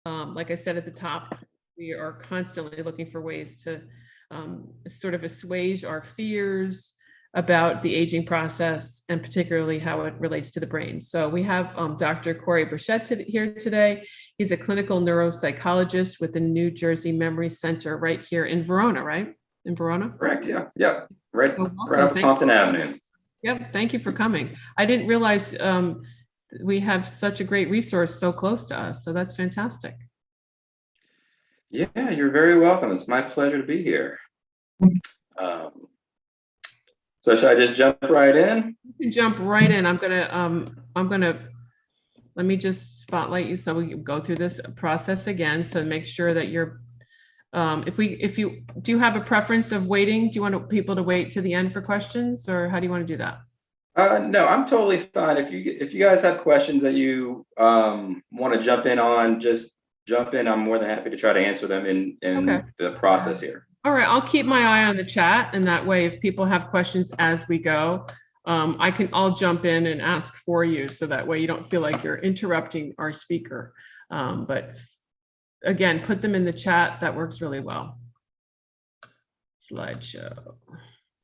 Like I said at the top, we are constantly looking for ways to sort of assuage our fears about the aging process and particularly how it relates to the brain. So we have Dr. Corey Burchette here today. He's a clinical neuropsychologist with the New Jersey Memory Center right here in Verona, right? In Verona? Correct. Yeah. Yeah. Right. So Right off Compton Avenue. Yep. Thank you for coming. I didn't realize we have such a great resource so close to us. So that's fantastic. Yeah, you're very welcome. It's my pleasure to be here. So should I just jump right in? You can jump right in. I'm gonna let me just spotlight you so we can go through this process again. So make sure that you're if you do you have a preference of waiting? Do you want people to wait to the end for questions, or how do you want to do that? No, I'm totally fine. If you guys have questions that you want to jump in on, just jump in. I'm more than happy to try to answer them in Okay. the process here. All right, I'll keep my eye on the chat, and that way, if people have questions as we go, I'll jump in and ask for you, so that way you don't feel like you're interrupting our speaker. But again, put them in the chat. That works really well. Slideshow.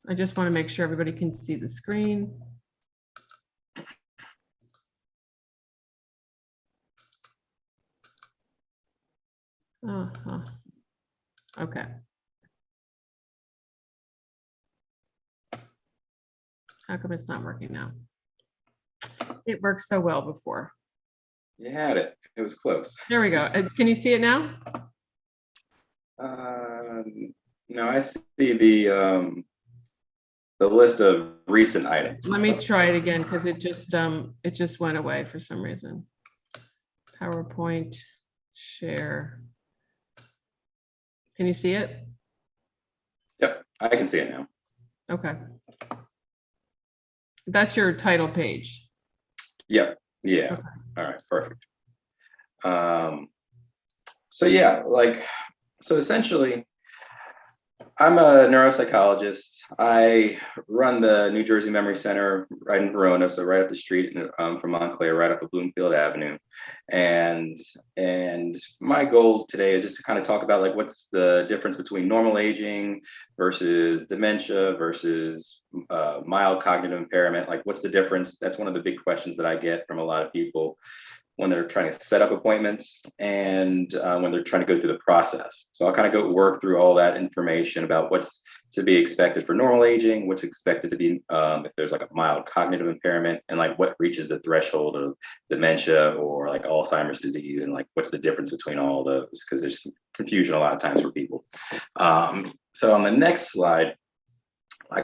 I just want to make sure everybody can see the screen. Okay. How come it's not working now? It worked so well before. You had it. It was close. There we go. Can you see it now? No, I see the list of recent items. Let me try it again because it just went away for some reason. PowerPoint, share. Can you see it? Yep, I can see it now. Okay. That's your title page. Yep. Yeah. Okay. All right. Perfect. So yeah, so essentially, I'm a neuropsychologist. I run the New Jersey Memory Center right in Verona, so right up the street from Montclair, right off of Bloomfield Avenue. And my goal today is just to kind of talk about what's the difference between normal aging versus dementia versus mild cognitive impairment. What's the difference? That's one of the big questions that I get from a lot of people when they're trying to set up appointments and when they're trying to go through the process. So I'll kind of work through all that information about what's to be expected for normal aging, what's expected to be if there's a mild cognitive impairment, and what reaches the threshold of dementia or Alzheimer's disease, and what's the difference between all those, because there's confusion a lot of times for people. So on the next slide,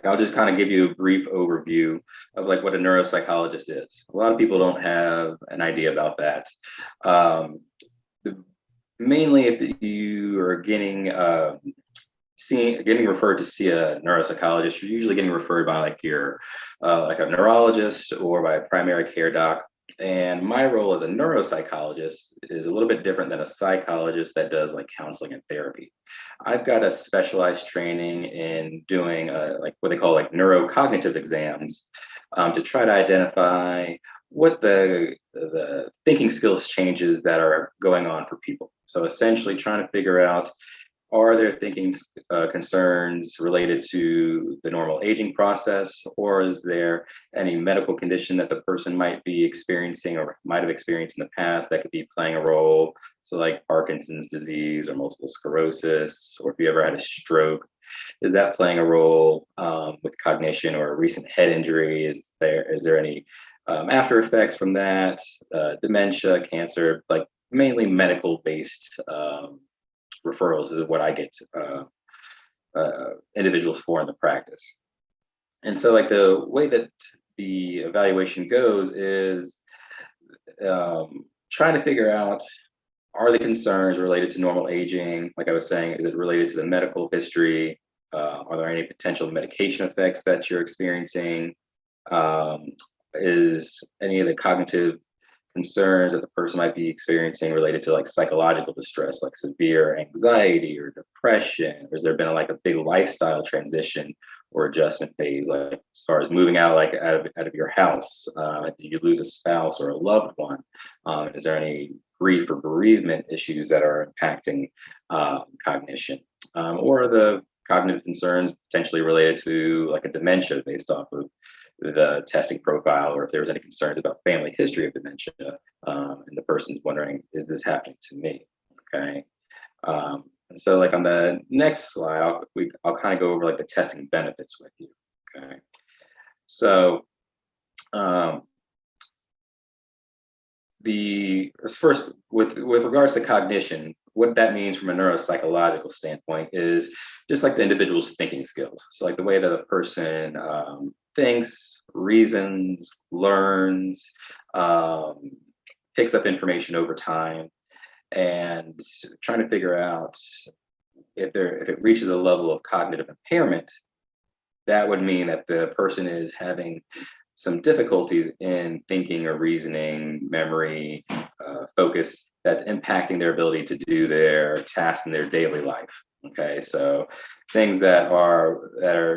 I'll just kind of give you a brief overview of what a neuropsychologist is. A lot of people don't have an idea about that. Mainly, if you are getting referred to see a neuropsychologist, you're usually getting referred by your a neurologist or by a primary care doc. And my role as a neuropsychologist is a little bit different than a psychologist that does counseling and therapy. I've got a specialized training in doing what they call neurocognitive exams to try to identify what the thinking skills changes that are going on for people. So essentially trying to figure out, are there thinking concerns related to the normal aging process, or is there any medical condition that the person might be experiencing or might have experienced in the past that could be playing a role? So Parkinson's disease or multiple sclerosis, or if you ever had a stroke, is that playing a role with cognition, or a recent head injury? Is there any after effects from that? Dementia, cancer, mainly medical based referrals is what I get individuals for in the practice. And so the way that the evaluation goes is trying to figure out, are the concerns related to normal aging? Like I was saying, is it related to the medical history? Are there any potential medication effects that you're experiencing? Is any of the cognitive concerns that the person might be experiencing related to psychological distress, severe anxiety or depression? Or has there been a big lifestyle transition or adjustment phase, as far as moving out out of your house? Did you lose a spouse or a loved one? Is there any grief or bereavement issues that are impacting cognition, or the cognitive concerns potentially related to like a dementia based off of the testing profile, or if there was any concerns about family history of dementia, and the person's wondering, is this happening to me? Okay. And so like on the next slide, I'll kind of go over like the testing benefits with you. Okay. So first with regards to cognition, what that means from a neuropsychological standpoint is just like the individual's thinking skills. So like the way that a person thinks, reasons, learns, picks up information over time, and trying to figure out if it reaches a level of cognitive impairment, that would mean that the person is having some difficulties in thinking or reasoning, memory, focus, that's impacting their ability to do their tasks in their daily life. Okay, so things that are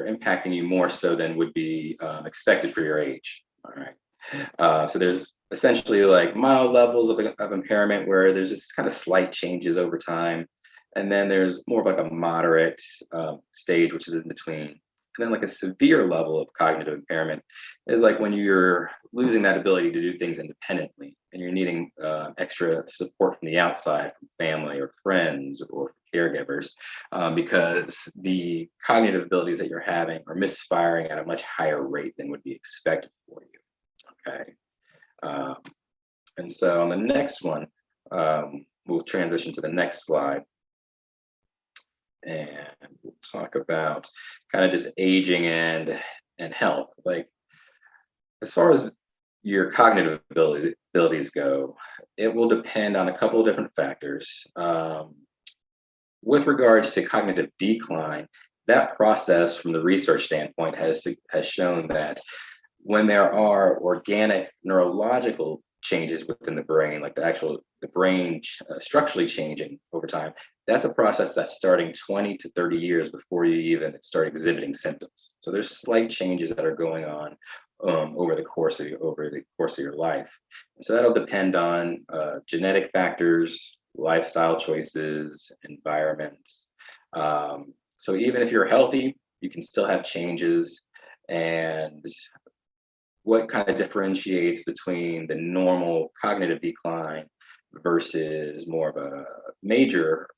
impacting you more so than would be expected for your age. All right, so there's essentially like mild levels of impairment where there's just kind of slight changes over time, and then there's more of like a moderate stage, which is in between. And then like a severe level of cognitive impairment is like when you're losing that ability to do things independently and you're needing extra support from the outside, from family or friends or caregivers, because the cognitive abilities that you're having are misfiring at a much higher rate than would be expected for you. Okay. And so on the next one, we'll transition to the next slide. And we'll talk about kind of just aging and health. Like as far as your cognitive abilities go, it will depend on a couple of different factors. With regards to cognitive decline, that process from the research standpoint has shown that when there are organic neurological changes within the brain, like the brain structurally changing over time, that's a process that's starting 20 to 30 years before you even start exhibiting symptoms. So there's slight changes that are going on over the course of your life. And so that'll depend on genetic factors, lifestyle choices, environments. So even if you're healthy, you can still have changes. And what kind of differentiates between the normal cognitive decline versus more of a major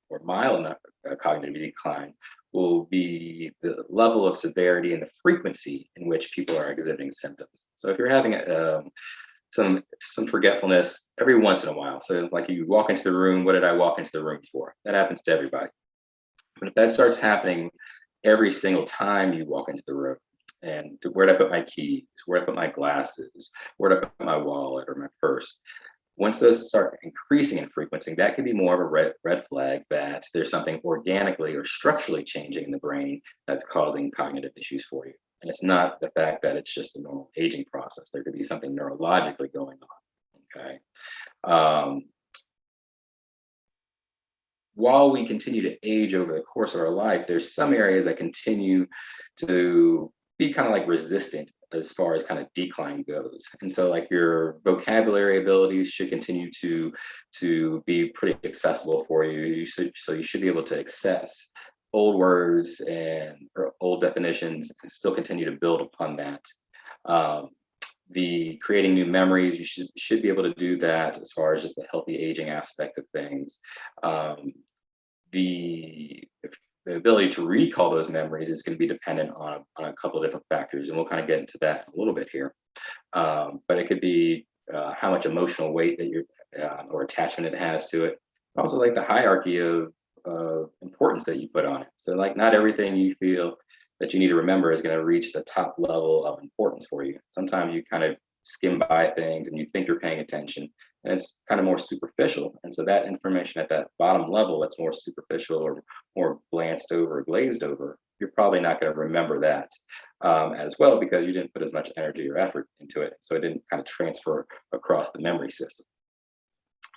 or mild cognitive decline will be the level of severity and the frequency in which people are exhibiting symptoms. So if you're having some forgetfulness every once in a while, so like you walk into the room, what did I walk into the room for? That happens to everybody. But if that starts happening every single time you walk into the room, and where did I put my keys? Where did I put my glasses? Where did I put my wallet or my purse? Once those start increasing in frequency, that could be more of a red flag that there's something organically or structurally changing in the brain that's causing cognitive issues for you. And it's not the fact that it's just a normal aging process. There could be something neurologically going on. Okay. While we continue to age over the course of our life, there's some areas that continue to be kind of like resistant as far as kind of decline goes. And so like your vocabulary abilities should continue to be pretty accessible for you. So you should be able to access old words or old definitions and still continue to build upon that. The creating new memories, you should be able to do that as far as just the healthy aging aspect of things. The ability to recall those memories is going to be dependent on a couple of different factors, and we'll kind of get into that a little bit here. But it could be how much emotional weight that you're or attachment it has to it. Also, like the hierarchy of importance that you put on it. So, like, not everything you feel that you need to remember is going to reach the top level of importance for you. Sometimes you kind of skim by things and you think you're paying attention, and it's kind of more superficial. And so that information at that bottom level that's more superficial or more glanced over, glazed over, you're probably not going to remember that as well, because you didn't put as much energy or effort into it. So it didn't kind of transfer across the memory system.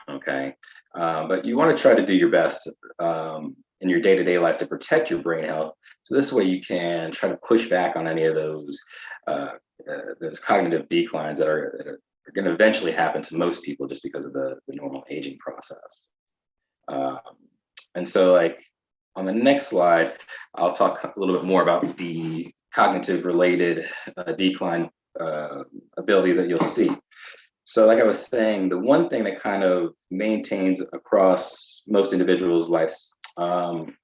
Okay. But you want to try to do your best in your day-to-day life to protect your brain health. So this way you can try to push back on any of those cognitive declines that are are going to eventually happen to most people just because of the normal aging process. And so like on the next slide, I'll talk a little bit more about the cognitive related decline abilities that you'll see. So like I was saying, the one thing that kind of maintains across most individuals' lives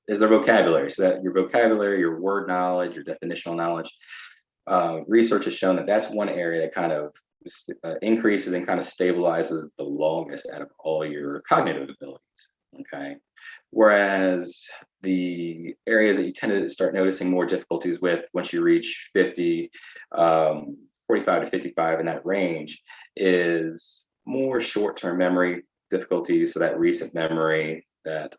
is their vocabulary. So that your vocabulary, your word knowledge, your definitional knowledge, research has shown that that's one area that kind of increases and kind of stabilizes the longest out of all your cognitive abilities, okay? Whereas the areas that you tend to start noticing more difficulties with once you reach 50, 45 to 55 in that range is more short-term memory difficulties. So that recent memory, that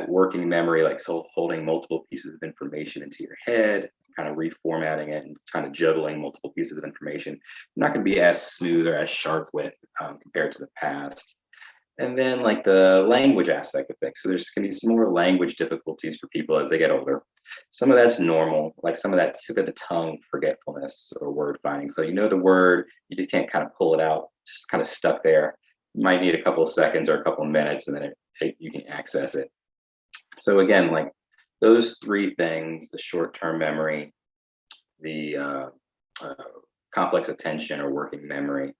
working memory, like so holding multiple pieces of information into your head, kind of reformatting it and kind of juggling multiple pieces of information, not going to be as smooth or as sharp with compared to the past. And then like the language aspect of things. So there's going to be some more language difficulties for people as they get older. Some of that's normal, like some of that tip of the tongue forgetfulness or word finding. So you know the word, you just can't kind of pull it out. It's kind of stuck there. You might need a couple of seconds or a couple of minutes and then you can access it. So again, like those three things, the short-term memory, the complex attention or working memory,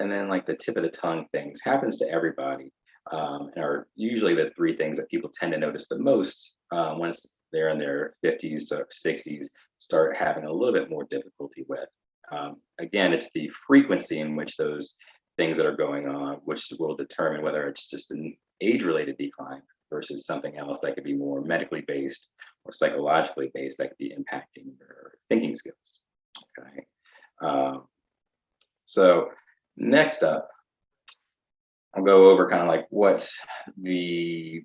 and then like the tip of the tongue things happens to everybody, and are usually the three things that people tend to notice the most once they're in their 50s to 60s, start having a little bit more difficulty with. Again, it's the frequency in which those things that are going on, which will determine whether it's just an age-related decline versus something else that could be more medically based or psychologically based that could be impacting their thinking skills. Okay. So next up, I'll go over kind of like what the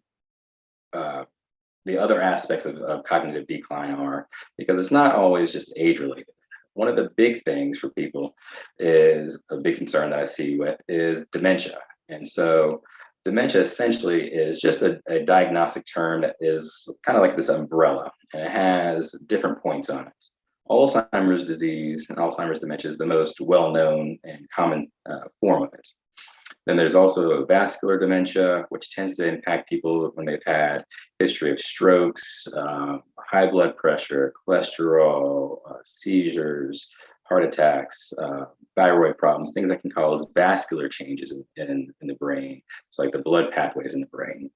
other aspects of cognitive decline are, because it's not always just age related. One of the big things for people is a big concern that I see with is dementia. And so dementia essentially is just a diagnostic term that is kind of like this umbrella, and it has different points on it. Alzheimer's disease and Alzheimer's dementia is the most well-known and common form of it. Then there's also vascular dementia, which tends to impact people when they've had history of strokes, high blood pressure, cholesterol, seizures, heart attacks, thyroid problems, things that can cause vascular changes in the brain. So like the blood pathways in the brain.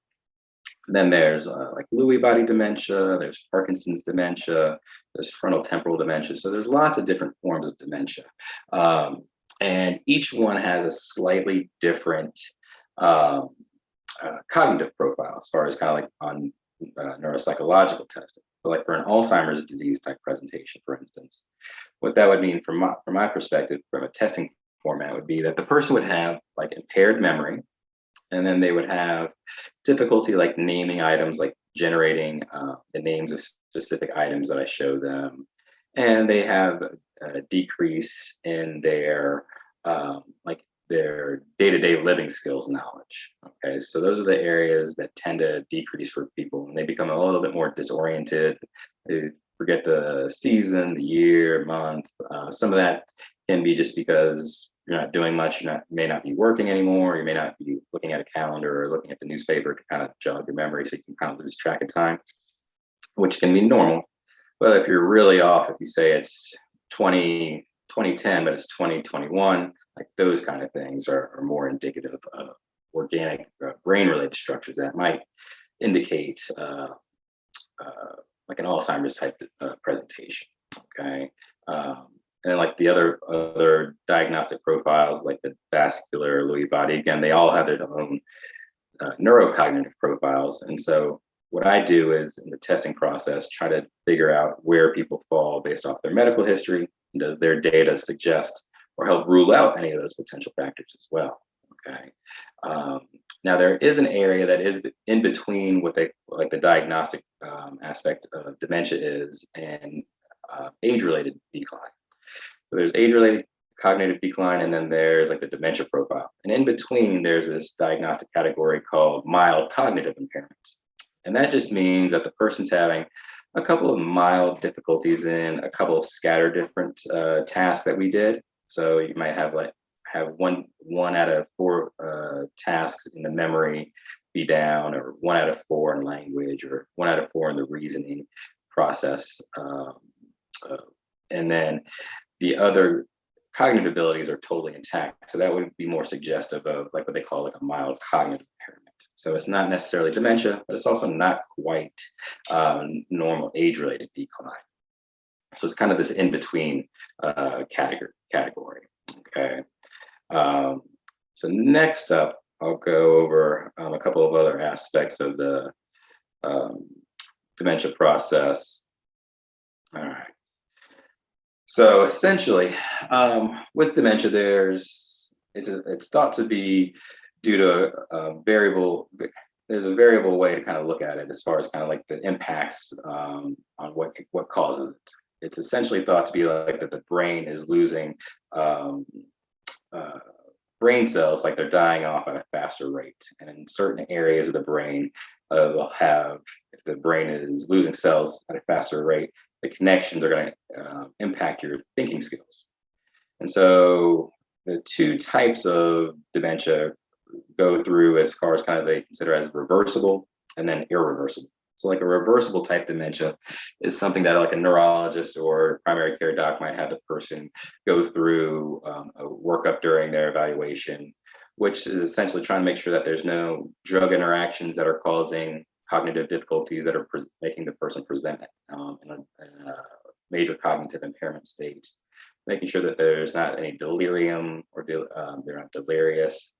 Then there's like Lewy body dementia, there's Parkinson's dementia, there's frontal temporal dementia. So there's lots of different forms of dementia. And each one has a slightly different cognitive profile as far as kind of like on neuropsychological testing. So like for an Alzheimer's disease type presentation, for instance, what that would mean from my perspective, from a testing format, would be that the person would have like impaired memory, and then they would have difficulty like naming items, like generating the names of specific items that I show them. And they have a decrease in their like their day-to-day living skills knowledge. Okay, so those are the areas that tend to decrease for people, and they become a little bit more disoriented. They forget the season, the year, month. Some of that can be just because you're not doing much, may not be working anymore, you may not be looking at a calendar or looking at the newspaper to kind of jog your memory, so you can kind of lose track of time, which can be normal. But if you're really off, if you say it's 2010, but it's 2021, like those kind of things are more indicative of organic brain-related structures that might indicate like an Alzheimer's type presentation. Okay. And like the other diagnostic profiles, like the vascular, Lewy body, again, they all have their own neurocognitive profiles. And so what I do is in the testing process, try to figure out where people fall based off their medical history. Does their data suggest or help rule out any of those potential factors as well? Okay. Now there is an area that is in between what they like the diagnostic aspect of dementia is and age-related decline. So there's age-related cognitive decline, and then there's like the dementia profile. And in between, there's this diagnostic category called mild cognitive impairment. And that just means that the person's having a couple of mild difficulties in a couple of scattered different tasks that we did. So you might have like have one out of four tasks in the memory be down, or 1 out of 4 in language, or 1 out of 4 in the reasoning process. And then the other cognitive abilities are totally intact. So that would be more suggestive of like what they call like a mild cognitive impairment. So it's not necessarily dementia, but it's also not quite normal age-related decline. So it's kind of this in-between category. Okay. So next up, I'll go over a couple of other aspects of the dementia process. All right. So essentially, with dementia, it's thought to be due to a variable. There's a variable way to kind of look at it as far as kind of like the impacts on what causes it. It's essentially thought to be like that the brain is losing brain cells, like they're dying off at a faster rate. And in certain areas of the brain, they'll have, if the brain is losing cells at a faster rate, the connections are going to impact your thinking skills. And so the two types of dementia go through as far as kind of they consider as reversible and then irreversible. So like a reversible type dementia is something that like a neurologist or primary care doc might have the person go through a workup during their evaluation, which is essentially trying to make sure that there's no drug interactions that are causing cognitive difficulties that are making the person present in a major cognitive impairment state, making sure that there's not any delirium or they're not delirious,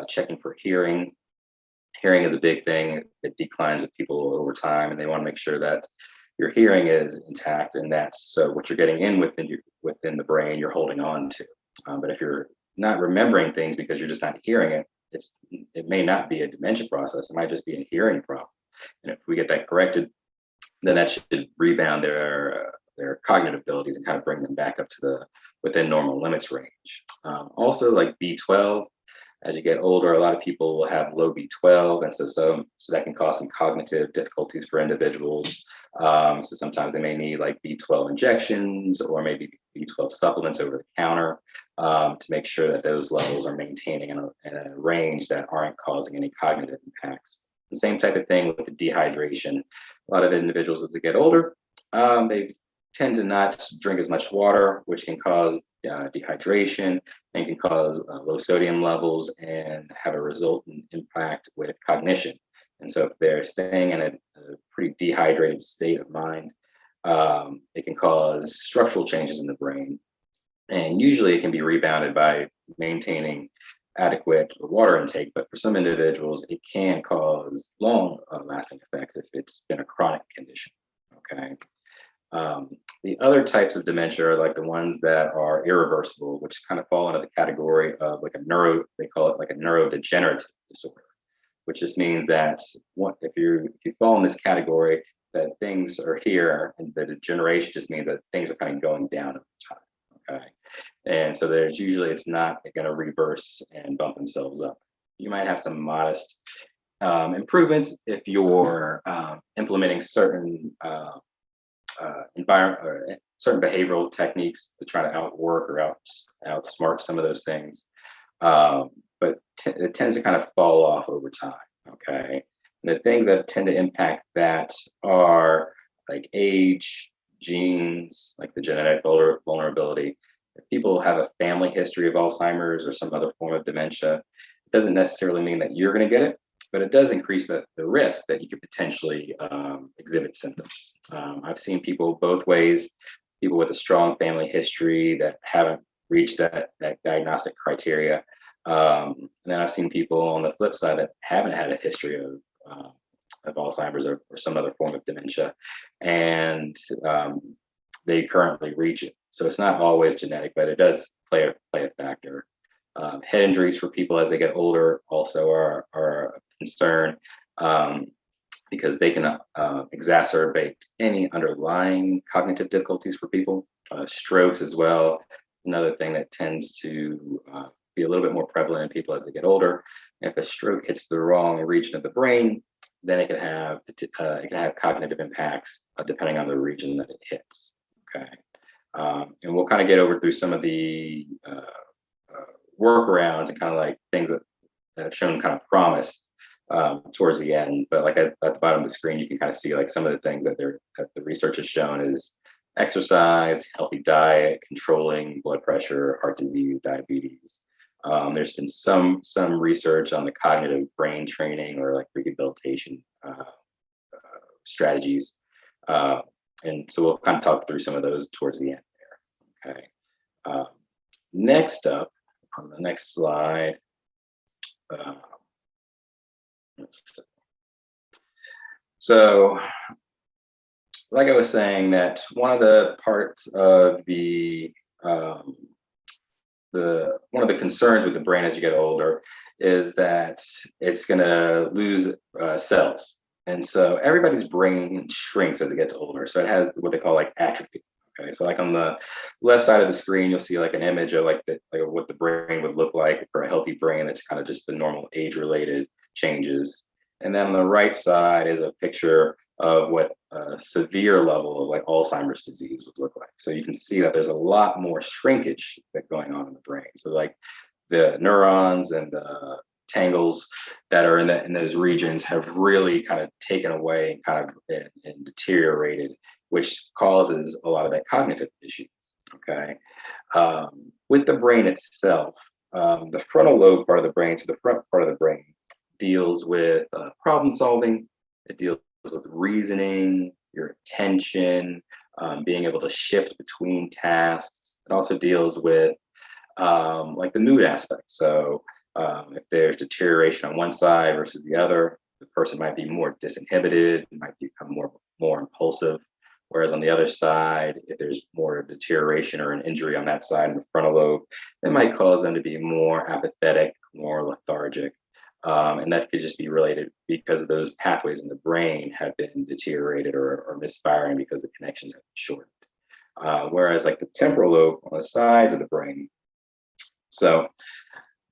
checking for hearing. Hearing is a big thing. It declines with people over time, and they want to make sure that your hearing is intact, and that's so what you're getting in within the brain, you're holding on to. But if you're not remembering things because you're just not hearing it, it may not be a dementia process. It might just be a hearing problem. And if we get that corrected, then that should rebound their cognitive abilities and kind of bring them back up to the within normal limits range. Also, like B12. As you get older, a lot of people will have low B12, and so that can cause some cognitive difficulties for individuals. So sometimes they may need like B12 injections or maybe B12 supplements over the counter to make sure that those levels are maintaining in a range that aren't causing any cognitive impacts. The same type of thing with the dehydration. A lot of individuals as they get older, they tend to not drink as much water, which can cause dehydration and can cause low sodium levels and have a resultant impact with cognition. And so if they're staying in a pretty dehydrated state of mind, it can cause structural changes in the brain. And usually it can be rebounded by maintaining adequate water intake, but for some individuals, it can cause long lasting effects if it's been a chronic condition, okay? The other types of dementia are like the ones that are irreversible, which kind of fall into the category of like they call it like a neurodegenerative disorder, which just means that if you fall in this category, that things are here, and the degeneration just means that things are kind of going down over time, okay? And so it's not going to reverse and bump themselves up. You might have some modest improvements if you're implementing certain environment or certain behavioral techniques to try to outwork or outsmart some of those things. But it tends to kind of fall off over time, okay? And the things that tend to impact that are like age, genes, like the genetic vulnerability. If people have a family history of Alzheimer's or some other form of dementia, it doesn't necessarily mean that you're going to get it, but it does increase the risk that you could potentially exhibit symptoms. I've seen people both ways, people with a strong family history that haven't reached that diagnostic criteria. And then I've seen people on the flip side that haven't had a history of Alzheimer's or some other form of dementia, and they currently reach it. So it's not always genetic, but it does play a factor. Head injuries for people as they get older also are a concern because they can exacerbate any underlying cognitive difficulties for people. Strokes as well, another thing that tends to be a little bit more prevalent in people as they get older. If a stroke hits the wrong region of the brain, then it can have cognitive impacts depending on the region that it hits. Okay, and we'll kind of get over through some of the workarounds and kind of like things that have shown kind of promise towards the end. But like at the bottom of the screen, you can kind of see like some of the things that the research has shown is exercise, healthy diet, controlling blood pressure, heart disease, diabetes. There's been some research on the cognitive brain training or like rehabilitation strategies. And so we'll kind of talk through some of those towards the end there. Okay. Next up, on the next slide, so like I was saying, that one of the parts of one of the concerns with the brain as you get older is that it's going to lose cells. And so everybody's brain shrinks as it gets older. So it has what they call like atrophy. Okay, so like on the left side of the screen, you'll see like an image of like what the brain would look like for a healthy brain. That's kind of just the normal age-related changes. And then on the right side is a picture of what a severe level of like Alzheimer's disease would look like. So you can see that there's a lot more shrinkage that's going on in the brain. So like the neurons and the tangles that are in those regions have really kind of taken away and kind of and deteriorated, which causes a lot of that cognitive issue. Okay, with the brain itself, the frontal lobe part of the brain, so the front part of the brain, deals with problem solving. It deals with reasoning, your attention, being able to shift between tasks. It also deals with like the mood aspect. So if there's deterioration on one side versus the other, the person might be more disinhibited, might become more impulsive. Whereas on the other side, if there's more deterioration or an injury on that side in the frontal lobe, it might cause them to be more apathetic, more lethargic. And that could just be related because those pathways in the brain have been deteriorated or misfiring because the connections have been shortened. Whereas like the temporal lobe on the sides of the brain, so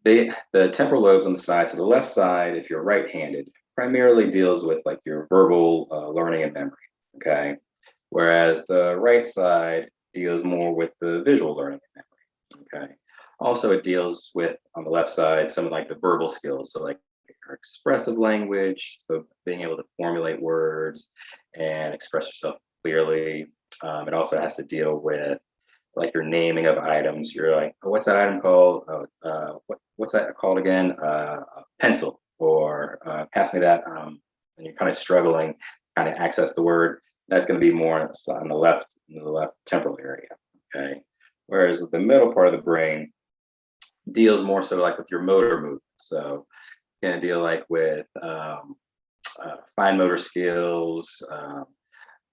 the temporal lobes on the side, so the left side, if you're right-handed, primarily deals with like your verbal learning and memory, okay? Whereas the right side deals more with the visual learning and memory, okay? Also, it deals with, on the left side, some of like the verbal skills, so like expressive language, so being able to formulate words and express yourself clearly. It also has to deal with like your naming of items. You're like, oh, what's that item called? What's that called again? Pencil, or pass me that. And you're kind of struggling, kind of access the word. That's going to be more on the left temporal area. Okay. Whereas the middle part of the brain deals more so like with your motor movement. So it's going to deal like with fine motor skills,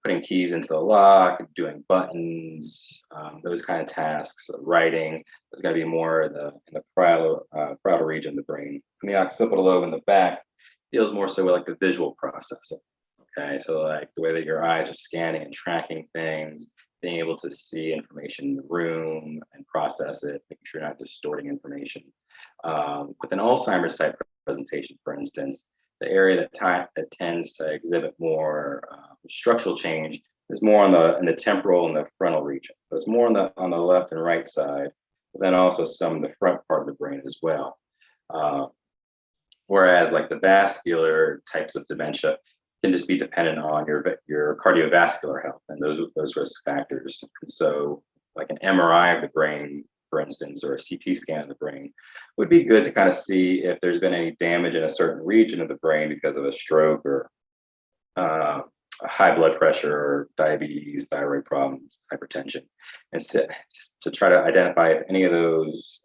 putting keys into the lock, doing buttons, those kind of tasks, writing. There's going to be more in the parietal region of the brain. And the occipital lobe in the back deals more so with like the visual processing. Okay, so like the way that your eyes are scanning and tracking things, being able to see information in the room and process it, making sure you're not distorting information. With an Alzheimer's type presentation, for instance, the area that tends to exhibit more structural change is more in the temporal and the frontal region. So it's more on the left and right side, but then also some in the front part of the brain as well. Whereas like the vascular types of dementia can just be dependent on your cardiovascular health and those risk factors. And so like an MRI of the brain, for instance, or a CT scan of the brain would be good to kind of see if there's been any damage in a certain region of the brain because of a stroke or high blood pressure or diabetes, thyroid problems, hypertension, and to try to identify if any of those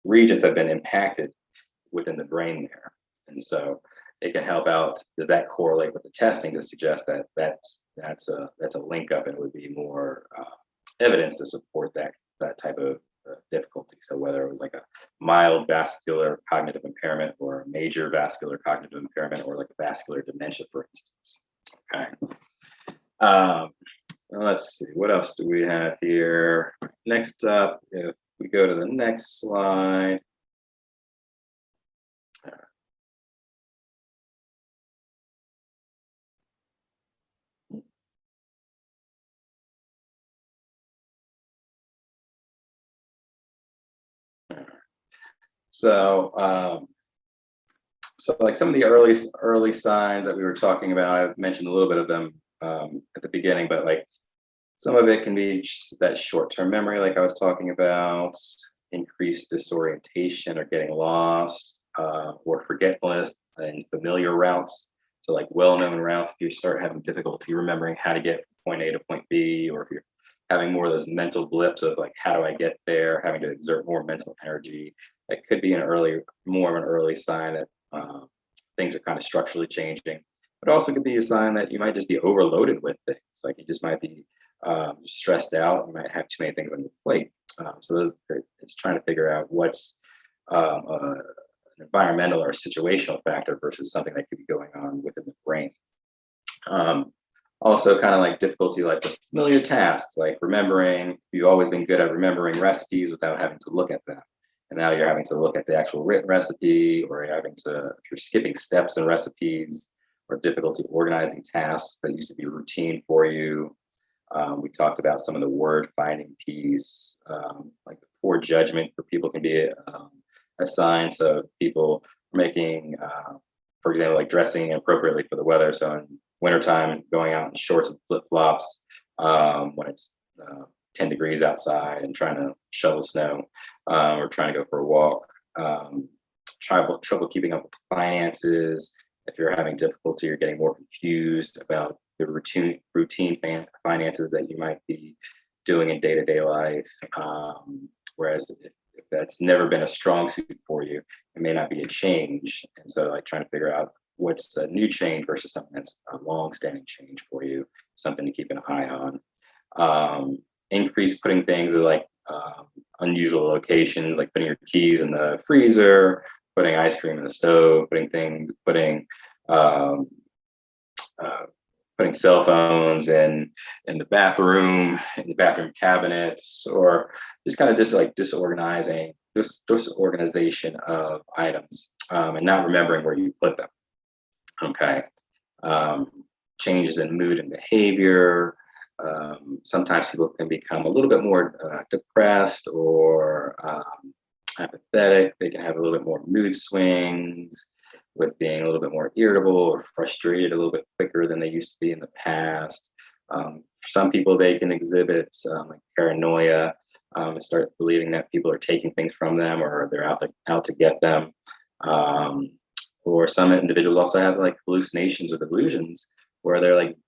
regions have been impacted within the brain there. And so it can help out. Does that correlate with the testing to suggest that that's a link up, and it would be more evidence to support that type of difficulty. So whether it was like a mild vascular cognitive impairment or a major vascular cognitive impairment or like a vascular dementia, for instance. Okay. Let's see, what else do we have here? Next up, if we go to the next slide. So like some of the early signs that we were talking about, I've mentioned a little bit of them at the beginning, but like some of it can be that short-term memory, like I was talking about, increased disorientation or getting lost, or forgetfulness in familiar routes. So like well-known routes, if you start having difficulty remembering how to get from point A to point B, or if you're having more of those mental blips of like, how do I get there, having to exert more mental energy, that could be more of an early sign that things are kind of structurally changing. But also could be a sign that you might just be overloaded with things, like you just might be stressed out, you might have too many things on your plate. It's trying to figure out what's an environmental or situational factor versus something that could be going on within the brain. Also kind of like difficulty like with familiar tasks, like remembering. You've always been good at remembering recipes without having to look at them. And now you're having to look at the actual written recipe, or if you're skipping steps in recipes, or difficulty organizing tasks that used to be routine for you. We talked about some of the word finding piece, like the poor judgment for people can be a sign. So people making, for example, like dressing appropriately for the weather. So in wintertime, going out in shorts and flip flops when it's 10 degrees outside and trying to shovel snow, or trying to go for a walk. Trouble keeping up with finances. If you're having difficulty or getting more confused about the routine finances that you might be doing in day-to-day life, whereas if that's never been a strong suit for you, it may not be a change. And so like trying to figure out what's a new change versus something that's a long-standing change for you, something to keep an eye on. Increase putting things at like unusual locations, like putting your keys in the freezer, putting ice cream in the stove, putting cell phones in the bathroom, in the bathroom cabinets, or just kind of disorganization of items, and not remembering where you put them. Okay. Changes in mood and behavior. Sometimes people can become a little bit more depressed or apathetic. They can have a little bit more mood swings, with being a little bit more irritable or frustrated a little bit quicker than they used to be in the past. For some people, they can exhibit like paranoia, and start believing that people are taking things from them, or they're out to get them. Or some individuals also have like hallucinations or delusions, where they're like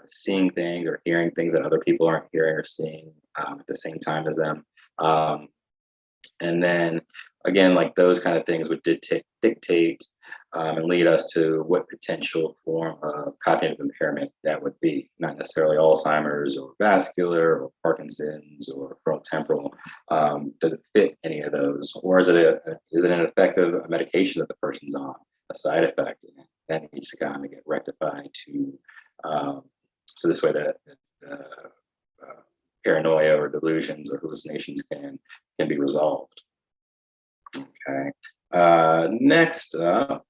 seeing things or hearing things that other people aren't hearing or seeing at the same time as them. And then again, like those kind of things would dictate and lead us to what potential form of cognitive impairment that would be. Not necessarily Alzheimer's or vascular or Parkinson's or frontotemporal. Does it fit any of those, or is it an effective medication that the person's on, a side effect that needs to kind of get rectified to so this way that paranoia or delusions or hallucinations can be resolved. Okay. Next up,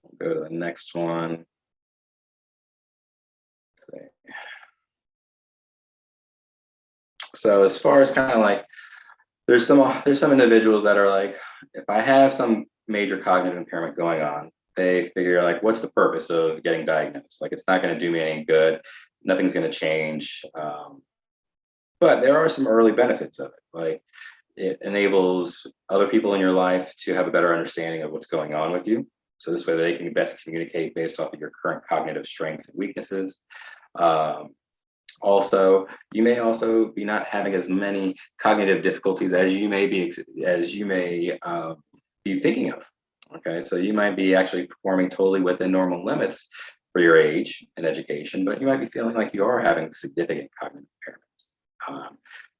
we'll go to the next one. So as far as kind of like, there's some individuals that are like, if I have some major cognitive impairment going on, they figure like, what's the purpose of getting diagnosed? Like, it's not going to do me any good. Nothing's going to change. But there are some early benefits of it. Like, it enables other people in your life to have a better understanding of what's going on with you. So this way they can best communicate based off of your current cognitive strengths and weaknesses. Also, you may also be not having as many cognitive difficulties as you may be thinking of. Okay, so you might be actually performing totally within normal limits for your age and education, but you might be feeling like you are having significant cognitive impairments.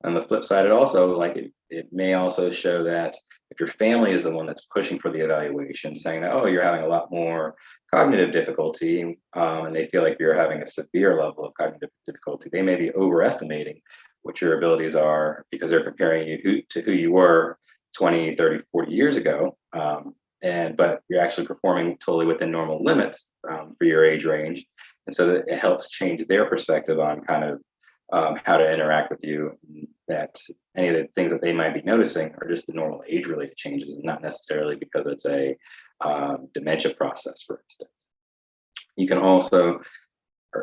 On the flip side, it may also show that if your family is the one that's pushing for the evaluation, saying that, oh, you're having a lot more cognitive difficulty, and they feel like you're having a severe level of cognitive difficulty, they may be overestimating what your abilities are because they're comparing you to who you were 20, 30, 40 years ago. But you're actually performing totally within normal limits for your age range. And so that it helps change their perspective on kind of how to interact with you that any of the things that they might be noticing are just the normal age-related changes, and not necessarily because it's a dementia process, for instance. You can also,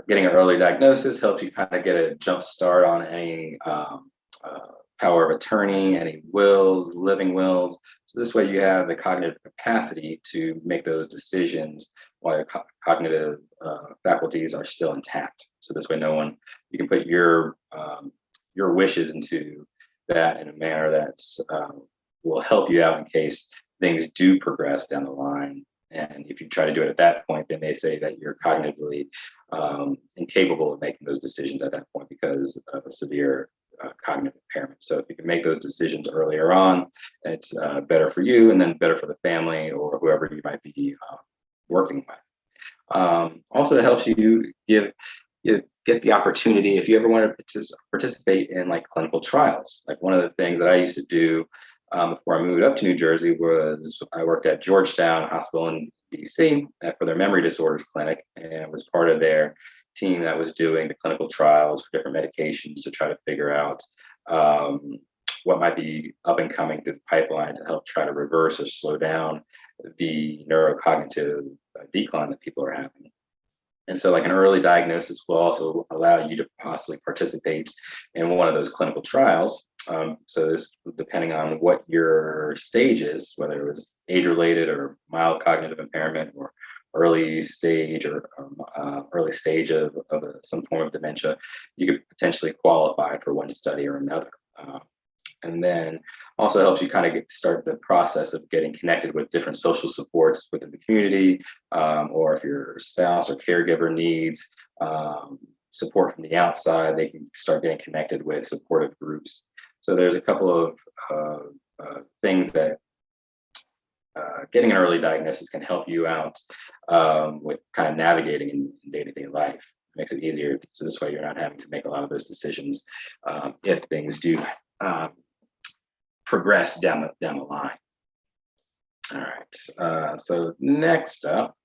getting an early diagnosis helps you kind of get a jump start on any power of attorney, any wills, living wills. So this way you have the cognitive capacity to make those decisions while your cognitive faculties are still intact. So this way you can put your wishes into that in a manner that will help you out in case things do progress down the line. And if you try to do it at that point, they may say that you're cognitively incapable of making those decisions at that point because of a severe cognitive impairment. So if you can make those decisions earlier on, it's better for you, and then better for the family or whoever you might be working with. Also, it helps you get the opportunity, if you ever want to participate in like clinical trials. Like one of the things that I used to do before I moved up to New Jersey was I worked at Georgetown Hospital in DC for their memory disorders clinic, and was part of their team that was doing the clinical trials for different medications to try to figure out what might be up and coming through the pipeline to help try to reverse or slow down the neurocognitive decline that people are having. And so like an early diagnosis will also allow you to possibly participate in one of those clinical trials. So this, depending on what your stage is, whether it was age-related or mild cognitive impairment or early stage or early stage of some form of dementia, you could potentially qualify for one study or another. And then also helps you kind of start the process of getting connected with different social supports within the community, or if your spouse or caregiver needs support from the outside, they can start getting connected with supportive groups. So there's a couple of things that getting an early diagnosis can help you out with kind of navigating in day-to-day life. It makes it easier, so this way you're not having to make a lot of those decisions if things do progress down the line. All right, so next up,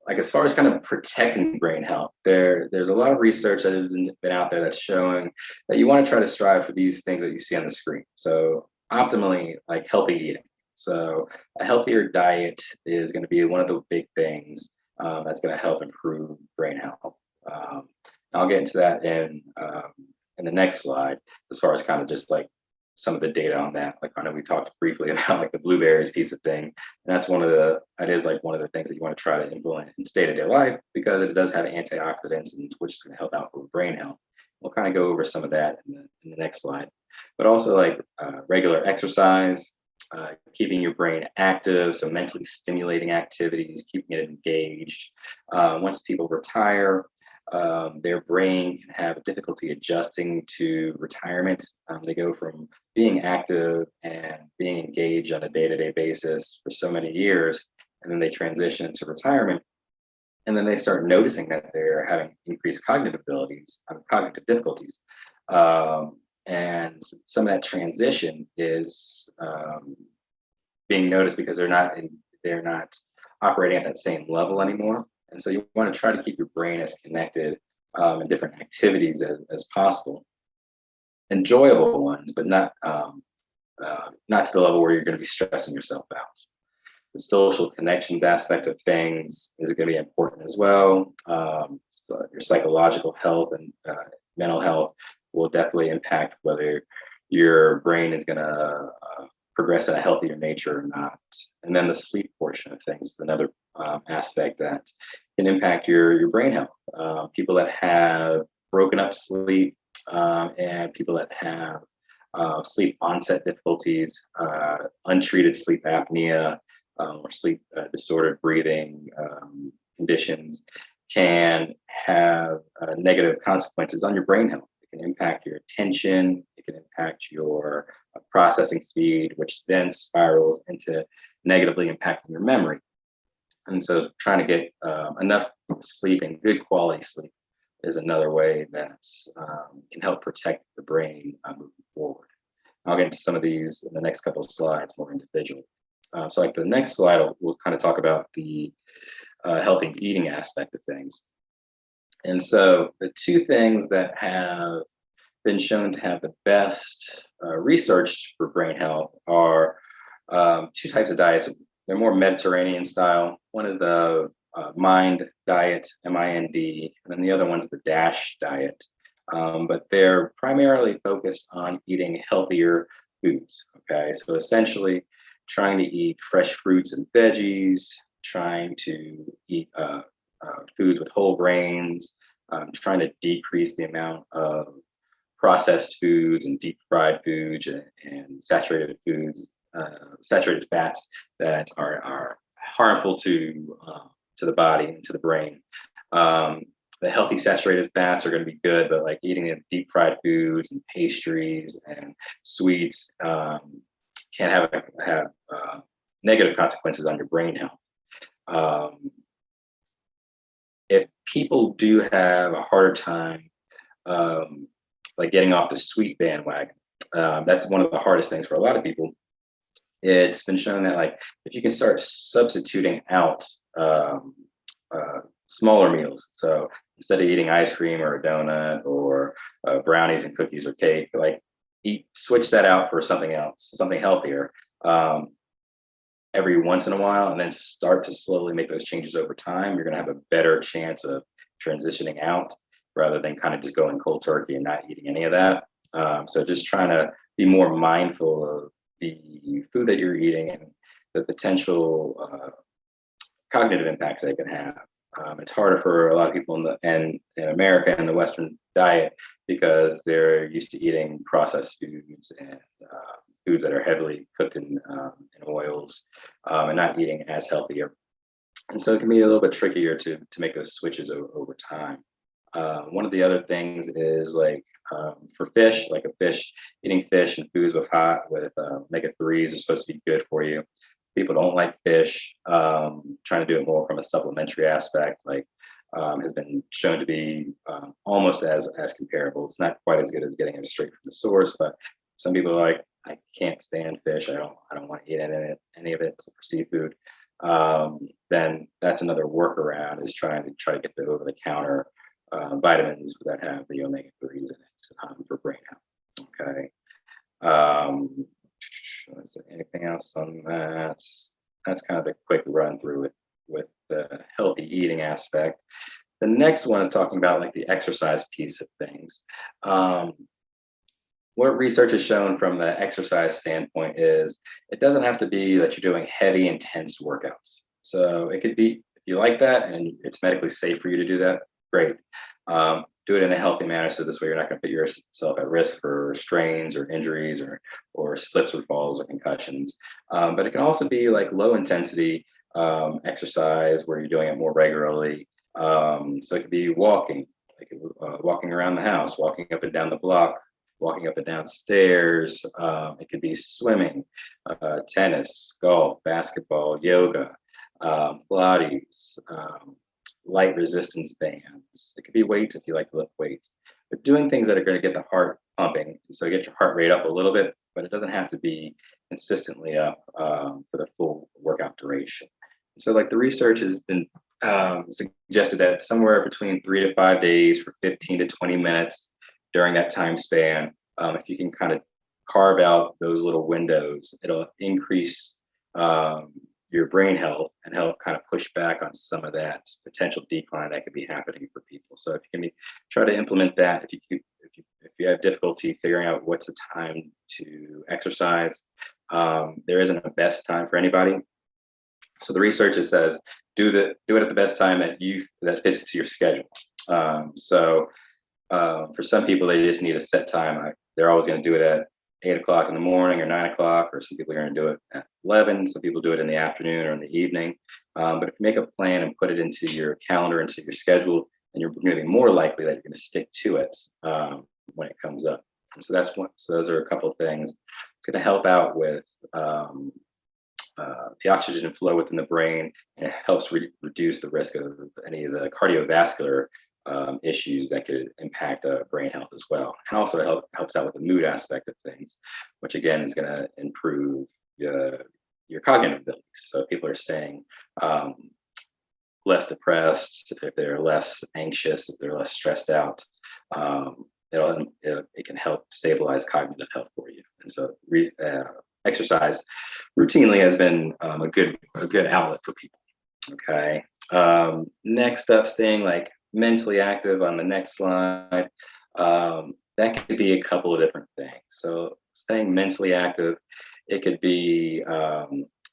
like as far as kind of protecting brain health, there's a lot of research that has been out there that's showing that you want to try to strive for these things that you see on the screen. So optimally, like healthy eating. So a healthier diet is going to be one of the big things that's going to help improve brain health. I'll get into that in the next slide, as far as kind of just like some of the data on that. Like I know we talked briefly about like the blueberries piece of thing, and that's that is like one of the things that you want to try to implement in day-to-day life, because it does have antioxidants, and which is going to help out with brain health. We'll kind of go over some of that in the next slide, but also like regular exercise, keeping your brain active, so mentally stimulating activities, keeping it engaged. Once people retire, their brain can have difficulty adjusting to retirement. They go from being active and being engaged on a day-to-day basis for so many years, and then they transition into retirement, and then they start noticing that they're having increased cognitive difficulties. And some of that transition is being noticed because they're not operating at that same level anymore. And so you want to try to keep your brain as connected in different activities as possible. Enjoyable ones, but not to the level where you're going to be stressing yourself out. The social connections aspect of things is going to be important as well. Your psychological health and mental health will definitely impact whether your brain is going to progress in a healthier nature or not. And then the sleep portion of things is another aspect that can impact your brain health. People that have broken up sleep and people that have sleep onset difficulties, untreated sleep apnea, or sleep disordered breathing conditions can have negative consequences on your brain health. It can impact your attention, it can impact your processing speed, which then spirals into negatively impacting your memory. And so trying to get enough sleep and good quality sleep is another way that can help protect the brain moving forward. I'll get into some of these in the next couple of slides more individually. So like the next slide, we'll kind of talk about the healthy eating aspect of things. And so the two things that have been shown to have the best research for brain health are two types of diets. They're more Mediterranean style. One is the MIND diet, MIND, and then the other one's the DASH diet. But they're primarily focused on eating healthier foods. Okay, so essentially trying to eat fresh fruits and veggies, trying to eat foods with whole grains, trying to decrease the amount of processed foods and deep fried foods and saturated foods, saturated fats that are harmful to the body and to the brain. The healthy saturated fats are going to be good, but like eating the deep fried foods and pastries and sweets can have negative consequences on your brain health. If people do have a harder time like getting off the sweet bandwagon, that's one of the hardest things for a lot of people. It's been shown that like if you can start substituting out smaller meals, so instead of eating ice cream or a donut or brownies and cookies or cake, like switch that out for something else, something healthier every once in a while, and then start to slowly make those changes over time, you're going to have a better chance of transitioning out rather than kind of just going cold turkey and not eating any of that. So just trying to be more mindful of the food that you're eating and the potential cognitive impacts they can have. It's harder for a lot of people in America and the Western diet because they're used to eating processed foods and foods that are heavily cooked in oils and not eating as healthier. And so it can be a little bit trickier to make those switches over time. One of the other things is like for fish, like eating fish and foods with omega-3s are supposed to be good for you. People don't like fish. Trying to do it more from a supplementary aspect, like has been shown to be almost as comparable. It's not quite as good as getting it straight from the source, but some people are like, I can't stand fish. I don't want to eat any of it for seafood. Then that's another workaround, is try to get the over-the-counter vitamins that have the omega-3s in it for brain health. Okay. Is there anything else on that? That's kind of a quick run through with the healthy eating aspect. The next one is talking about like the exercise piece of things. What research has shown from the exercise standpoint is it doesn't have to be that you're doing heavy, intense workouts. So it could be, if you like that and it's medically safe for you to do that, great. Do it in a healthy manner, so this way you're not going to put yourself at risk for strains or injuries or slips or falls or concussions. But it can also be like low intensity exercise where you're doing it more regularly. So it could be walking, walking around the house, walking up and down the block, walking up and down stairs. It could be swimming, tennis, golf, basketball, yoga, Pilates, light resistance bands. It could be weights if you like to lift weights, but doing things that are going to get the heart pumping. So get your heart rate up a little bit, but it doesn't have to be consistently up for the full workout duration. So like the research has been suggested that somewhere between 3 to 5 days for 15 to 20 minutes during that time span, if you can kind of carve out those little windows, it'll increase your brain health and help kind of push back on some of that potential decline that could be happening for people. So if you can try to implement that, if you have difficulty figuring out what's the time to exercise, there isn't a best time for anybody. So the research says do it at the best time that fits to your schedule. For some people, they just need a set time. They're always going to do it at 8 o'clock in the morning or 9 o'clock, or some people are going to do it at 11. Some people do it in the afternoon or in the evening. But if you make a plan and put it into your calendar, into your schedule, then you're going to be more likely that you're going to stick to it when it comes up. And so those are a couple of things. It's going to help out with the oxygen flow within the brain, and it helps reduce the risk of any of the cardiovascular issues that could impact brain health as well. And also helps out with the mood aspect of things, which again is going to improve your cognitive abilities. So people are staying less depressed, if they're less anxious, if they're less stressed out, it can help stabilize cognitive health for you. And so exercise routinely has been a good outlet for people. Okay. Next up, staying like mentally active on the next slide. That could be a couple of different things. So staying mentally active, it could be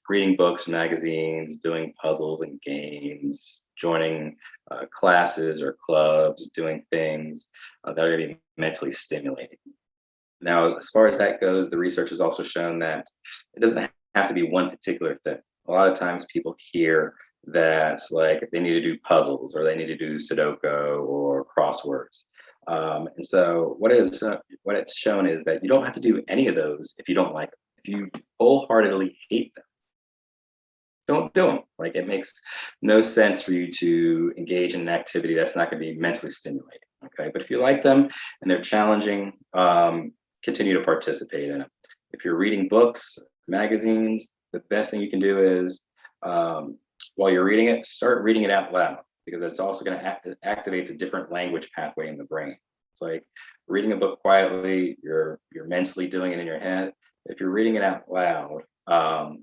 reading books, magazines, doing puzzles and games, joining classes or clubs, doing things that are going to be mentally stimulating. Now, as far as that goes, the research has also shown that it doesn't have to be one particular thing. A lot of times people hear that like they need to do puzzles or they need to do Sudoku or crosswords. And so what it's shown is that you don't have to do any of those if you don't like them. If you wholeheartedly hate them, don't do them. Like it makes no sense for you to engage in an activity that's not going to be mentally stimulating. Okay, but if you like them and they're challenging, continue to participate in them. If you're reading books, magazines, the best thing you can do is while you're reading it, start reading it out loud, because it's also going to activate a different language pathway in the brain. It's like reading a book quietly, you're mentally doing it in your head. If you're reading it out loud,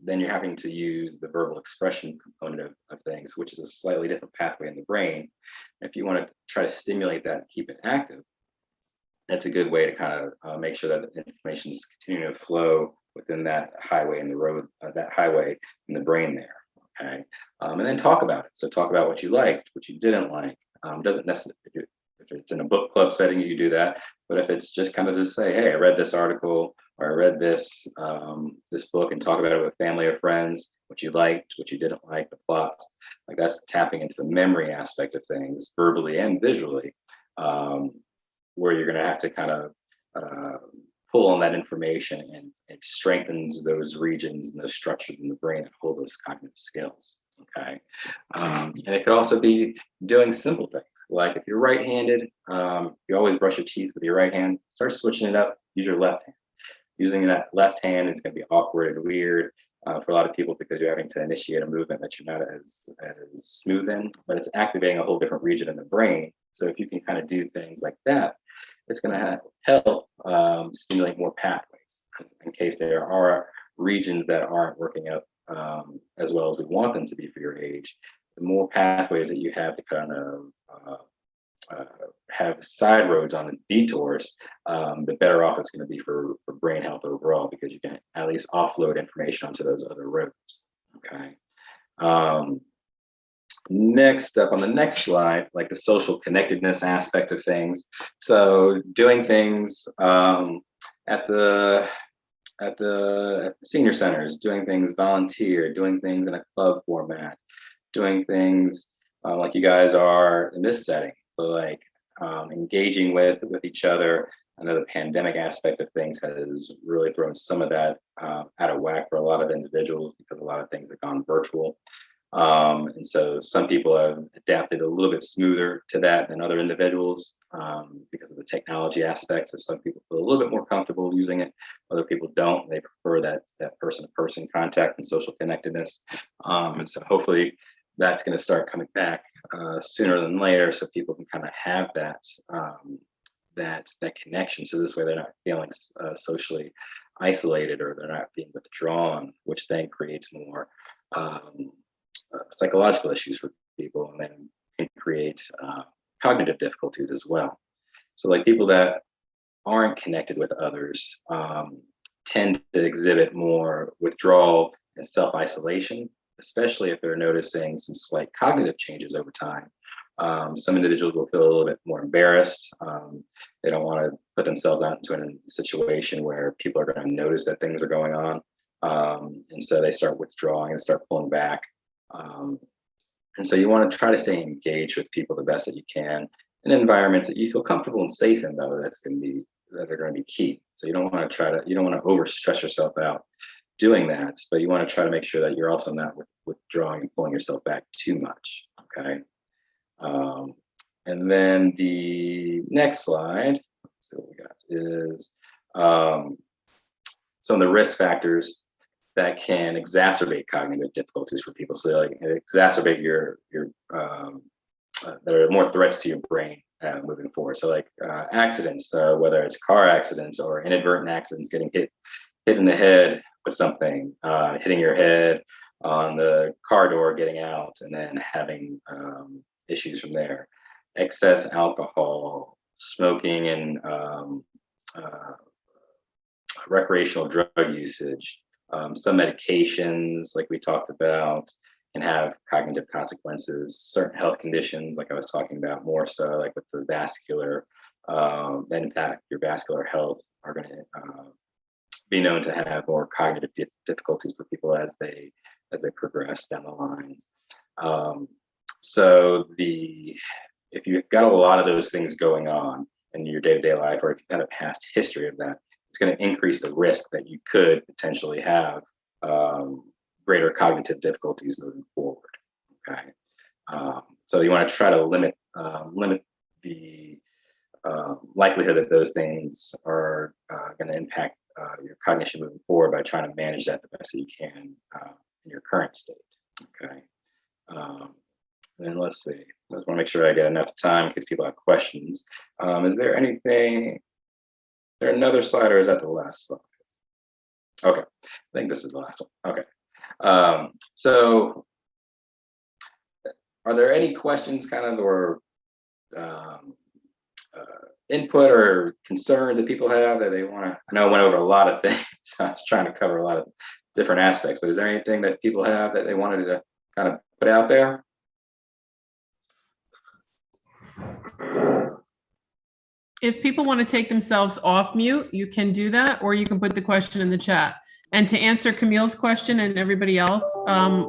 then you're having to use the verbal expression component of things, which is a slightly different pathway in the brain. If you want to try to stimulate that and keep it active, that's a good way to kind of make sure that the information is continuing to flow within that highway in the road, that highway in the brain there. Okay, and then talk about it. So talk about what you liked, what you didn't like. Doesn't necessarily, if it's in a book club setting, you do that. But if it's just kind of just say, hey, I read this article or I read this this book, and talk about it with family or friends, what you liked, what you didn't like, the plots. Like that's tapping into the memory aspect of things, verbally and visually, where you're going to have to kind of pull on that information, and it strengthens those regions and those structures in the brain that hold those cognitive skills. Okay. And it could also be doing simple things. Like if you're right-handed, you always brush your teeth with your right hand, start switching it up, use your left hand. Using that left hand is going to be awkward and weird for a lot of people, because you're having to initiate a movement that you're not as smooth in, but it's activating a whole different region in the brain. So if you can kind of do things like that, it's going to help stimulate more pathways in case there are regions that aren't working out as well as we want them to be for your age. The more pathways that you have to kind of have side roads on the detours, the better off it's going to be for brain health overall, because you can at least offload information onto those other roads. Okay. Next up on the next slide, like the social connectedness aspect of things. So doing things at the senior centers, doing things volunteer, doing things in a club format, doing things like you guys are in this setting. So like engaging with each other. I know the pandemic aspect of things has really thrown some of that out of whack for a lot of individuals, because a lot of things have gone virtual. And so some people have adapted a little bit smoother to that than other individuals because of the technology aspects. So some people feel a little bit more comfortable using it. Other people don't. They prefer that person-to-person contact and social connectedness. And so hopefully that's going to start coming back sooner than later, so people can kind of have that that connection. So this way they're not feeling socially isolated, or they're not being withdrawn, which then creates more psychological issues for people, and then can create cognitive difficulties as well. So like people that aren't connected with others tend to exhibit more withdrawal and self-isolation, especially if they're noticing some slight cognitive changes over time. Some individuals will feel a little bit more embarrassed. They don't want to put themselves out into a situation where people are going to notice that things are going on. And so they start withdrawing and start pulling back. And so you want to try to stay engaged with people the best that you can in environments that you feel comfortable and safe in, though, that are going to be key. So you don't want to overstress yourself out doing that, but you want to try to make sure that you're also not withdrawing and pulling yourself back too much. Okay. And then the next slide, let's see what we got, is some of the risk factors that can exacerbate cognitive difficulties for people. So like exacerbate your there are more threats to your brain moving forward. So like accidents, whether it's car accidents or inadvertent accidents, getting hit in the head with something, hitting your head on the car door, getting out, and then having issues from there. Excess alcohol, smoking, and recreational drug usage. Some medications, like we talked about, can have cognitive consequences. Certain health conditions, like I was talking about more so, like with the vascular, that impact your vascular health, are going to be known to have more cognitive difficulties for people as they progress down the lines. So if you've got a lot of those things going on in your day-to-day life, or if you've got a past history of that, it's going to increase the risk that you could potentially have greater cognitive difficulties moving forward. Okay, so you want to try to limit the likelihood that those things are going to impact your cognition moving forward by trying to manage that the best that you can in your current state. Okay. And let's see. I just want to make sure I get enough time in case people have questions. Is there anything? Is there another slide, or is that the last slide? Okay, I think this is the last one. Okay. So, are there any questions, kind of, or input or concerns that people have that they want to? I know I went over a lot of things. So I was trying to cover a lot of different aspects, but is there anything that people have that they wanted to kind of put out there? If people want to take themselves off mute, you can do that, or you can put the question in the chat. And to answer Camille's question and everybody else,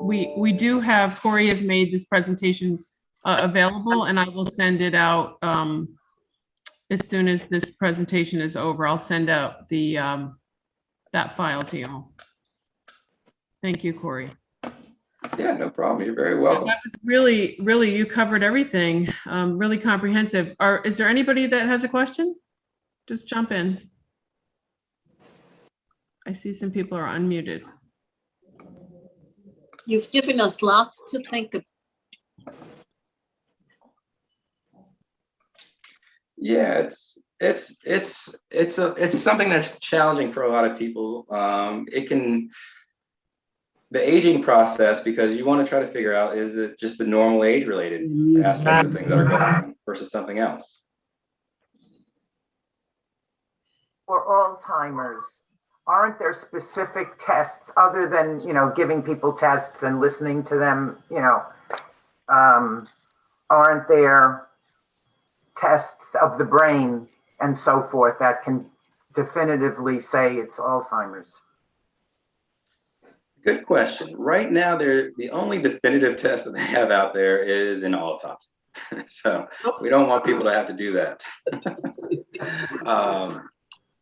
we do have, Corey has made this presentation available, and I will send it out as soon as this presentation is over. I'll send out the that file to you all. Thank you, Corey. Yeah, no problem. You're very welcome. That was really, you covered everything, really comprehensive. Is there anybody that has a question? Just jump in. I see some people are unmuted. You've given us lots to think about. Yeah, it's something that's challenging for a lot of people. The aging process, because you want to try to figure out, is it just the normal age-related aspects of things that are going on versus something else? For Alzheimer's, aren't there specific tests other than, giving people tests and listening to them, aren't there tests of the brain and so forth that can definitively say it's Alzheimer's? Good question. Right now, the only definitive test that they have out there is an autopsy. So we don't want people to have to do that.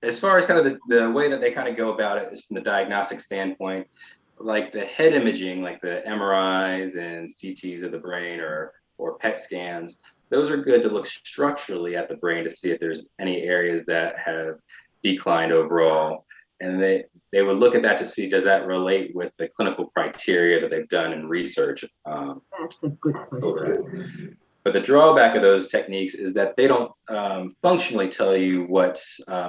As far as kind of the way that they kind of go about it is from the diagnostic standpoint, like the head imaging, like the MRIs and CTs of the brain or PET scans, those are good to look structurally at the brain to see if there's any areas that have declined overall. And they would look at that to see, does that relate with the clinical criteria that they've done in research? That's a good question. But the drawback of those techniques is that they don't functionally tell you what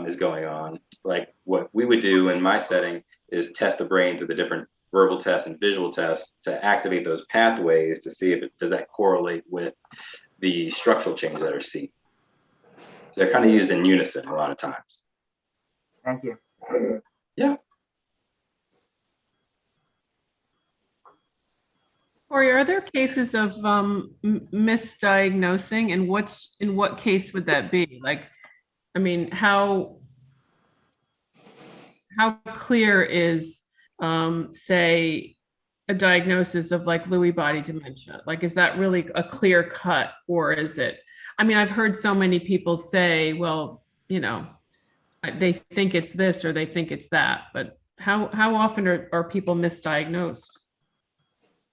is going on. Like what we would do in my setting is test the brain through the different verbal tests and visual tests to activate those pathways to see if does that correlate with the structural changes that are seen. So they're kind of used in unison a lot of times. Thank you. Yeah. Corey, are there cases of misdiagnosing, and in what case would that be? Like, I mean, how clear is, say, a diagnosis of like Lewy body dementia? Like, is that really a clear cut, or is it? I mean, I've heard so many people say, well, they think it's this or they think it's that, but how often are people misdiagnosed?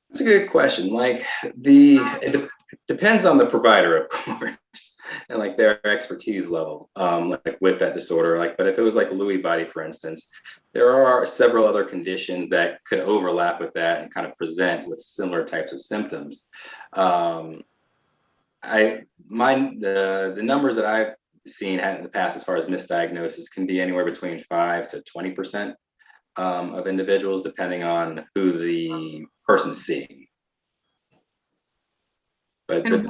That's a good question. Like it depends on the provider, of course, and like their expertise level, like with that disorder. Like, but if it was like Lewy body, for instance, there are several other conditions that could overlap with that and kind of present with similar types of symptoms. The numbers that I've seen in the past as far as misdiagnosis can be anywhere between 5 to 20% of individuals, depending on who the person's seeing. But And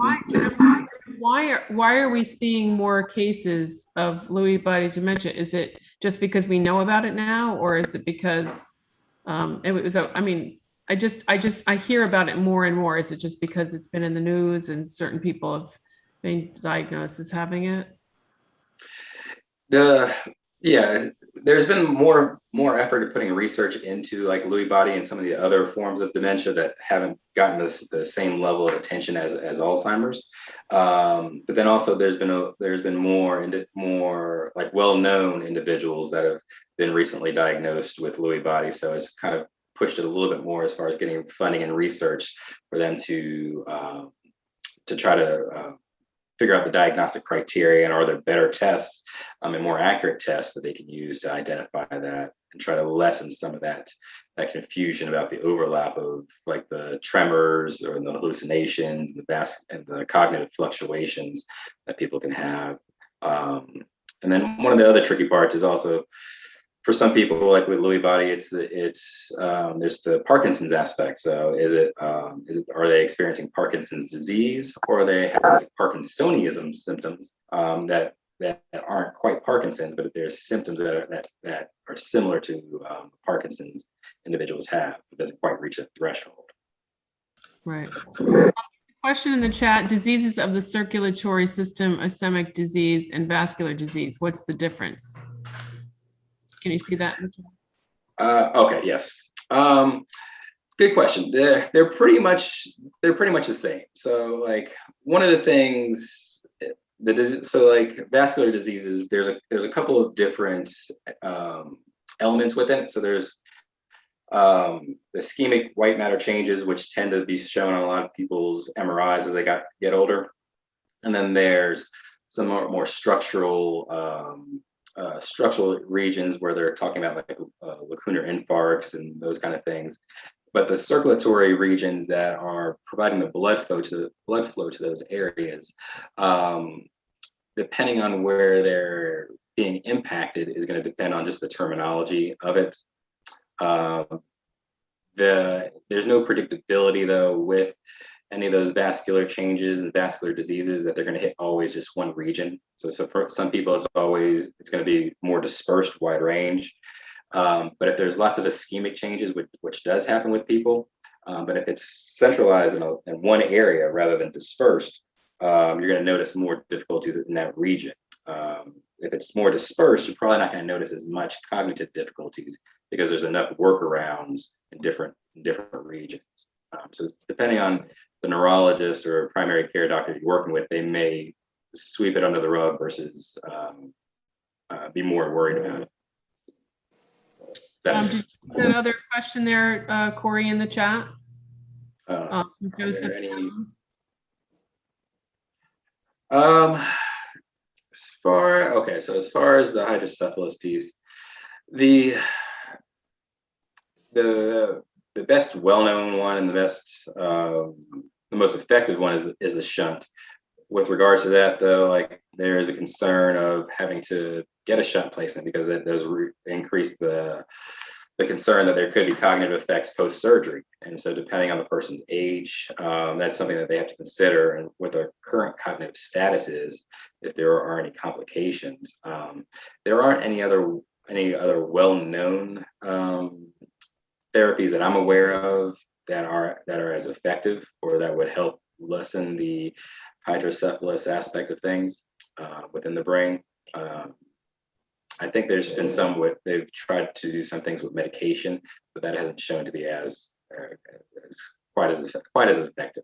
why are we seeing more cases of Lewy body dementia? Is it just because we know about it now, or is it because it was? I mean, I hear about it more and more. Is it just because it's been in the news and certain people have been diagnosed as having it? Yeah, there's been more effort at putting research into like Lewy body and some of the other forms of dementia that haven't gotten the same level of attention as Alzheimer's. But then also there's been more like well-known individuals that have been recently diagnosed with Lewy body. So it's kind of pushed it a little bit more as far as getting funding and research for them to try to figure out the diagnostic criteria, and are there better tests and more accurate tests that they can use to identify that and try to lessen some of that confusion about the overlap of like the tremors or the hallucinations and the cognitive fluctuations that people can have. And then one of the other tricky parts is also, for some people, like with Lewy body, there's the Parkinson's aspect. So are they experiencing Parkinson's disease, or are they having like Parkinsonism symptoms that aren't quite Parkinson's, but there's symptoms that are similar to Parkinson's individuals have. It doesn't quite reach a threshold. Right. Question in the chat: diseases of the circulatory system, ischemic disease, and vascular disease. What's the difference? Can you see that? Okay, yes. Good question. They're pretty much the same. So like one of the things so like vascular diseases, there's a couple of different elements within it. So there's the ischemic white matter changes, which tend to be shown on a lot of people's MRIs as they get older. And then there's some more structural regions where they're talking about like lacunar infarcts and those kind of things. But the circulatory regions that are providing the blood flow to those areas, depending on where they're being impacted, is going to depend on just the terminology of it. There's no predictability though with any of those vascular changes and vascular diseases that they're going to hit always just one region. So for some people, it's going to be more dispersed, wide range. But if there's lots of ischemic changes, which does happen with people, but if it's centralized in one area rather than dispersed, you're going to notice more difficulties in that region. If it's more dispersed, you're probably not going to notice as much cognitive difficulties because there's enough workarounds in different regions. So depending on the neurologist or primary care doctor you're working with, they may sweep it under the rug versus be more worried about it. That other question there, Corey, in the chat? From Joseph. As far as the hydrocephalus piece, the best well-known one and the most effective one is the shunt. With regards to that, though, like there is a concern of having to get a shunt placement because it does increase the concern that there could be cognitive effects post-surgery. And so depending on the person's age, that's something that they have to consider, and what their current cognitive status is, if there are any complications. There aren't any other well-known therapies that I'm aware of that are as effective or that would help lessen the hydrocephalus aspect of things within the brain. I think there's been they've tried to do some things with medication, but that hasn't shown to be quite as effective.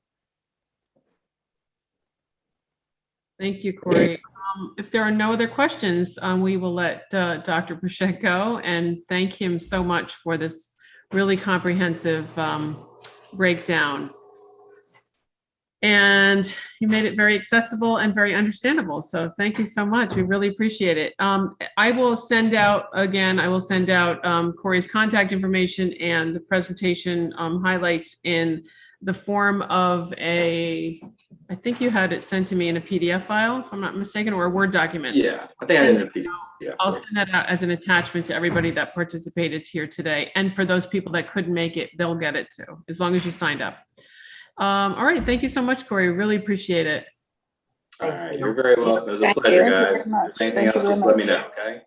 Thank you, Corey. If there are no other questions, we will let Dr. Burchette go, and thank him so much for this really comprehensive breakdown. And you made it very accessible and very understandable. So thank you so much. We really appreciate it. I will send out Corey's contact information and the presentation highlights in the form of I think you had it sent to me in a PDF file, if I'm not mistaken, or a Word document. Yeah, I think I did a PDF. Yeah. I'll send that out as an attachment to everybody that participated here today. And for those people that couldn't make it, they'll get it too, as long as you signed up. All right. Thank you so much, Corey. Really appreciate it. All right. You're very welcome. It was a pleasure, guys. If anything else, just let me know. Okay.